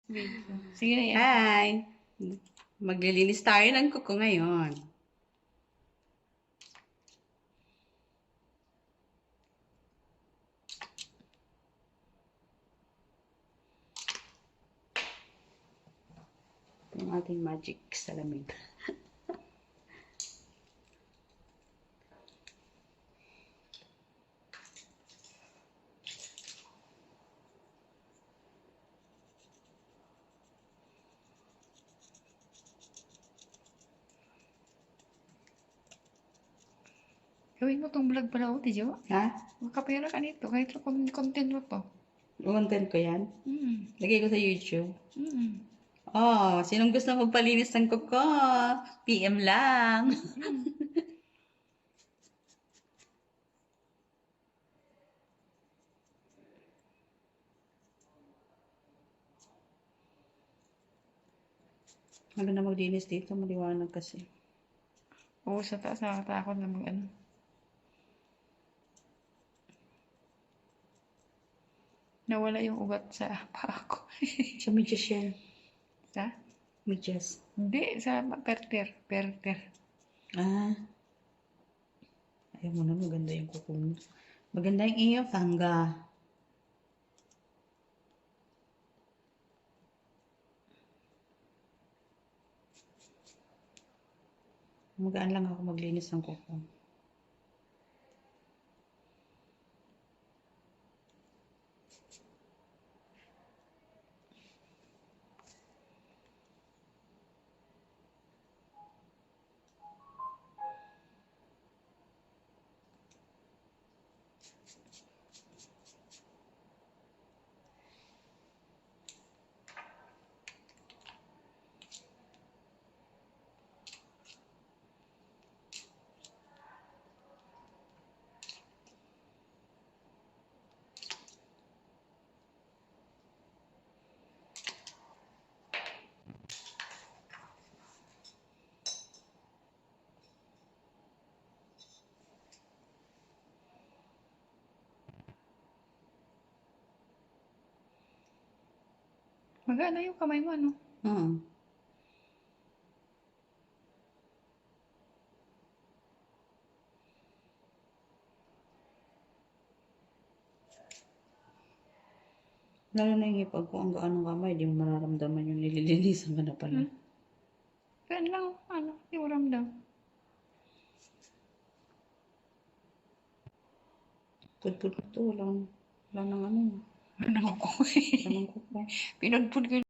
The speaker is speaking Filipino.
Video. Sige na yan. Hi! Maglilinis tayo ng kuko ngayon. Ito yung ating magic salamin. Gawin mo tong vlog pala, Tijo. Ha? Makapera ka nito. Kahit sa content mo to. Content ko yan? Lagay ko sa YouTube. Mm. Oh, sinong gusto magpalinis ng kuko? PM lang. Ano na maglinis dito? Maliwanag kasi. Oo, sa taas nakatakot na mag-ano. Nawala yung ugat sa paa ko. Sa medyas yan. Sa? Medyas. Hindi, sa perter. Perter. Ah. Ayaw mo na, maganda yung kuko mo. Maganda yung iyong tangga. Magaan lang ako maglinis ng kuko. Magana yung kamay mo, ano? Lalo na yung hipag ko, ang gaan ng kamay, di mo mararamdaman yung nililinisan ka na pala. Yan lang, ano, hindi mo ramdam. Pudpud ko to, wala nang ano. Ano ko? Wala nang kuko. Pinagpud ko